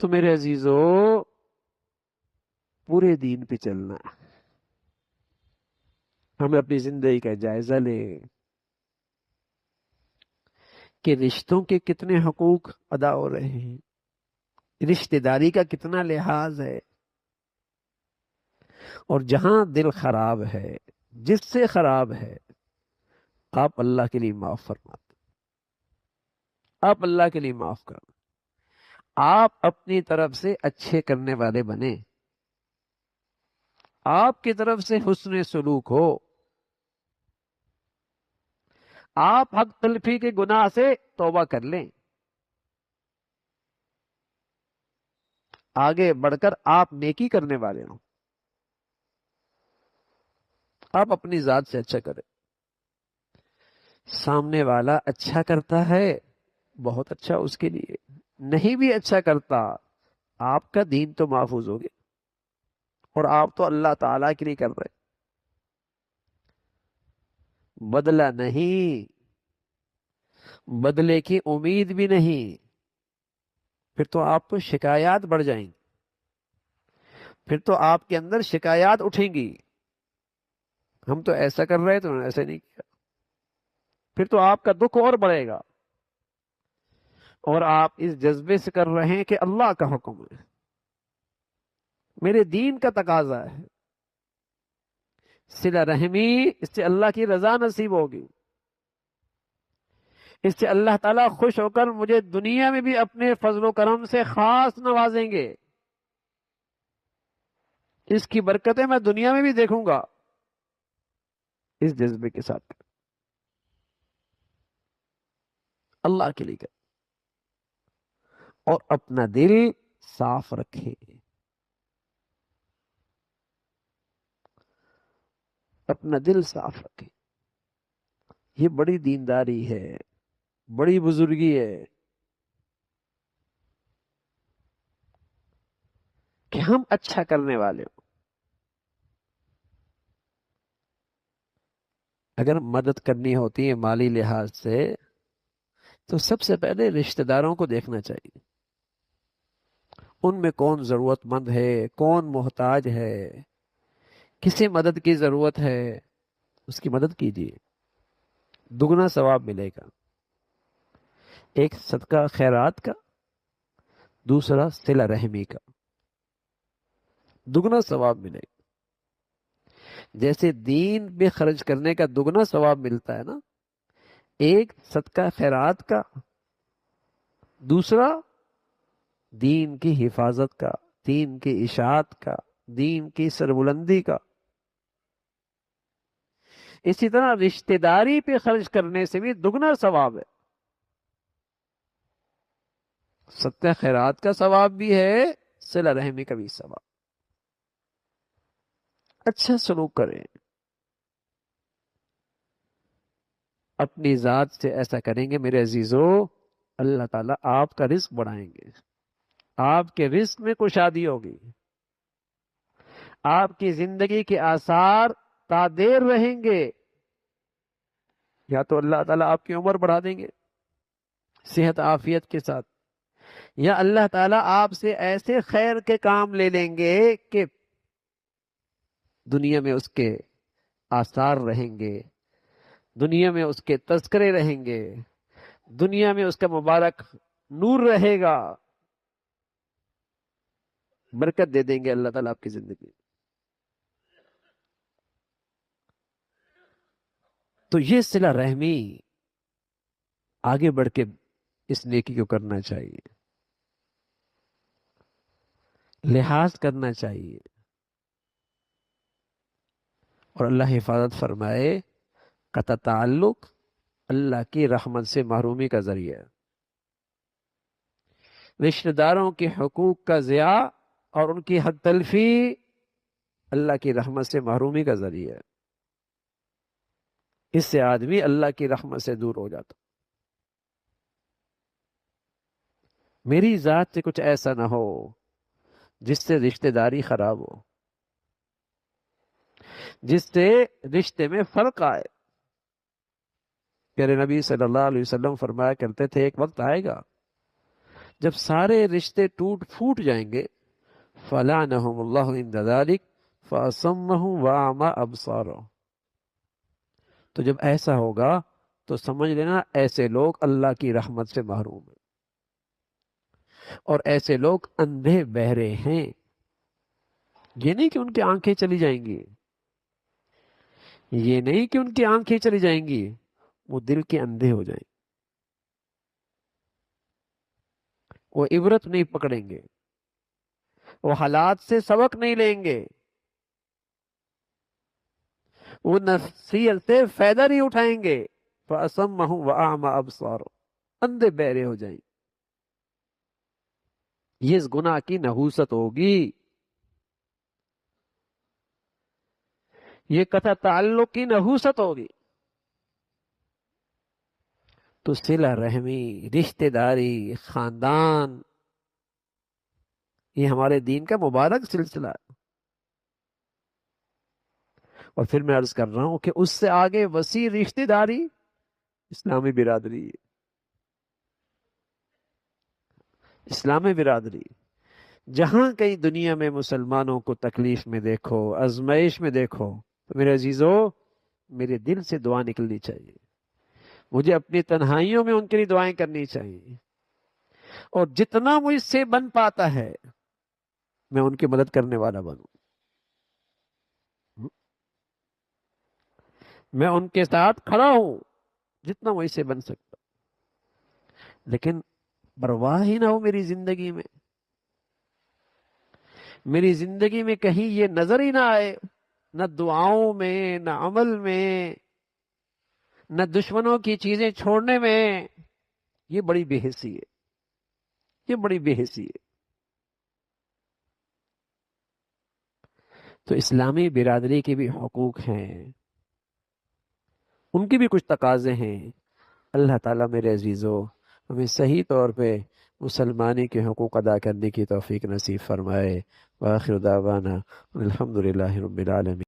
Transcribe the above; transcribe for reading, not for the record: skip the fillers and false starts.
تو میرے عزیزو پورے دین پہ چلنا، ہمیں اپنی زندگی کا جائزہ لیں کہ رشتوں کے کتنے حقوق ادا ہو رہے ہیں، رشتہ داری کا کتنا لحاظ ہے، اور جہاں دل خراب ہے، جس سے خراب ہے، آپ اللہ کے لیے معاف فرماتے، آپ اللہ کے لیے معاف کر، آپ اپنی طرف سے اچھے کرنے والے بنے، آپ کی طرف سے حسن سلوک ہو، آپ حق تلفی کے گناہ سے توبہ کر لیں، آگے بڑھ کر آپ نیکی کرنے والے ہوں، آپ اپنی ذات سے اچھا کریں، سامنے والا اچھا کرتا ہے بہت اچھا اس کے لیے، نہیں بھی اچھا کرتا آپ کا دین تو محفوظ ہو گیا، اور آپ تو اللہ تعالی کے لیے کر رہے، بدلہ نہیں، بدلے کی امید بھی نہیں، پھر تو آپ کو شکایات بڑھ جائیں گی، پھر تو آپ کے اندر شکایات اٹھیں گی، ہم تو ایسا کر رہے تو انہوں نے ایسا نہیں کیا، پھر تو آپ کا دکھ اور بڑھے گا، اور آپ اس جذبے سے کر رہے ہیں کہ اللہ کا حکم ہے، میرے دین کا تقاضا ہے، صلہ رحمی، اس سے اللہ کی رضا نصیب ہوگی، اس سے اللہ تعالیٰ خوش ہو کر مجھے دنیا میں بھی اپنے فضل و کرم سے خاص نوازیں گے، اس کی برکتیں میں دنیا میں بھی دیکھوں گا، اس جذبے کے ساتھ اللہ کے لیے کر، اور اپنا دل صاف رکھے، اپنا دل صاف رکھے، یہ بڑی دینداری ہے، بڑی بزرگی ہے کہ ہم اچھا کرنے والے ہوں، اگر مدد کرنی ہوتی ہے مالی لحاظ سے تو سب سے پہلے رشتہ داروں کو دیکھنا چاہیے، ان میں کون ضرورت مند ہے، کون محتاج ہے، کسے مدد کی ضرورت ہے، اس کی مدد کیجیے، دگنا ثواب ملے گا، ایک صدقہ خیرات کا، دوسرا صلہ رحمی کا، دگنا ثواب ملے گا، جیسے دین پہ خرچ کرنے کا دگنا ثواب ملتا ہے نا، ایک صدقہ خیرات کا، دوسرا دین کی حفاظت کا، دین کی اشاعت کا، دین کی سربلندی کا، اسی طرح رشتہ داری پہ خرچ کرنے سے بھی دگنا ثواب ہے، صدقہ خیرات کا ثواب بھی ہے، صلہ رحمی کا بھی ثواب، اچھا سلوک کریں، اپنی ذات سے ایسا کریں گے میرے عزیزو، اللہ تعالیٰ آپ کا رزق بڑھائیں گے، آپ کے رزق میں کشادی ہوگی، آپ کی زندگی کے آثار تا دیر رہیں گے، یا تو اللہ تعالیٰ آپ کی عمر بڑھا دیں گے صحت عافیت کے ساتھ، یا اللہ تعالیٰ آپ سے ایسے خیر کے کام لے لیں گے کہ دنیا میں اس کے آثار رہیں گے، دنیا میں اس کے تذکرے رہیں گے، دنیا میں اس کا مبارک نور رہے گا، برکت دے دیں گے اللہ تعالیٰ آپ کی زندگی، تو یہ صلہ رحمی آگے بڑھ کے اس نیکی کو کرنا چاہیے، لحاظ کرنا چاہیے، اور اللہ حفاظت فرمائے، قطع تعلق اللہ کی رحمت سے محرومی کا ذریعہ ہے، رشتہ داروں کے حقوق کا ضیاع اور ان کی حق تلفی اللہ کی رحمت سے محرومی کا ذریعہ ہے، اس سے آدمی اللہ کی رحمت سے دور ہو جاتا، میری ذات سے کچھ ایسا نہ ہو جس سے رشتہ داری خراب ہو، جس سے رشتے میں فرق آئے، پیارے نبی صلی اللہ علیہ وسلم فرمایا کرتے تھے ایک وقت آئے گا جب سارے رشتے ٹوٹ پھوٹ جائیں گے، فَلَعَنَهُمُ اللَّهُ عِنْدَ ذَلِكَ فَأَصَمَّهُمْ وَأَعْمَىٰ أَبْصَارَهُمْ۔ تو جب ایسا ہوگا تو سمجھ لینا ایسے لوگ اللہ کی رحمت سے محروم ہیں، اور ایسے لوگ اندھے بہرے ہیں۔ یہ نہیں کہ ان کی آنکھیں چلی جائیں گی، یہ نہیں کہ ان کی آنکھیں چلی جائیں گی، وہ دل کے اندھے ہو جائیں، وہ عبرت نہیں پکڑیں گے، وہ حالات سے سبق نہیں لیں گے، وہ نصیحت سے فائدہ نہیں اٹھائیں گے۔ فَأَصَمَّهُمْ وَأَعْمَىٰ أَبْصَارَهُمْ، اندھے بہرے ہو جائیں۔ یہ اس گناہ کی نحوست ہوگی، یہ قطع تعلق کی نحوست ہوگی۔ تو صلہ رحمی، رشتہ داری، خاندان، یہ ہمارے دین کا مبارک سلسلہ ہے۔ اور پھر میں عرض کر رہا ہوں کہ اس سے آگے وسیع رشتہ داری اسلامی برادری ہے، اسلامی برادری۔ جہاں کہیں دنیا میں مسلمانوں کو تکلیف میں دیکھو، آزمائش میں دیکھو، تو میرے عزیزو، میرے دل سے دعا نکلنی چاہیے، مجھے اپنی تنہائیوں میں ان کے لیے دعائیں کرنی چاہیے، اور جتنا مجھ سے بن پاتا ہے میں ان کی مدد کرنے والا بنوں، میں ان کے ساتھ کھڑا ہوں جتنا مجھ سے بن سکتا، لیکن پرواہ ہی نہ ہو میری زندگی میں، میری زندگی میں کہیں یہ نظر ہی نہ آئے، نہ دعاؤں میں، نہ عمل میں، نہ دشمنوں کی چیزیں چھوڑنے میں۔ یہ بڑی بے حسی ہے، یہ بڑی بے حسی ہے۔ تو اسلامی برادری کے بھی حقوق ہیں، ان کی بھی کچھ تقاضے ہیں۔ اللہ تعالیٰ میرے عزیزو ہمیں صحیح طور پہ مسلمانی کے حقوق ادا کرنے کی توفیق نصیب فرمائے۔ وآخر دعوانا الحمدللہ رب العالمین۔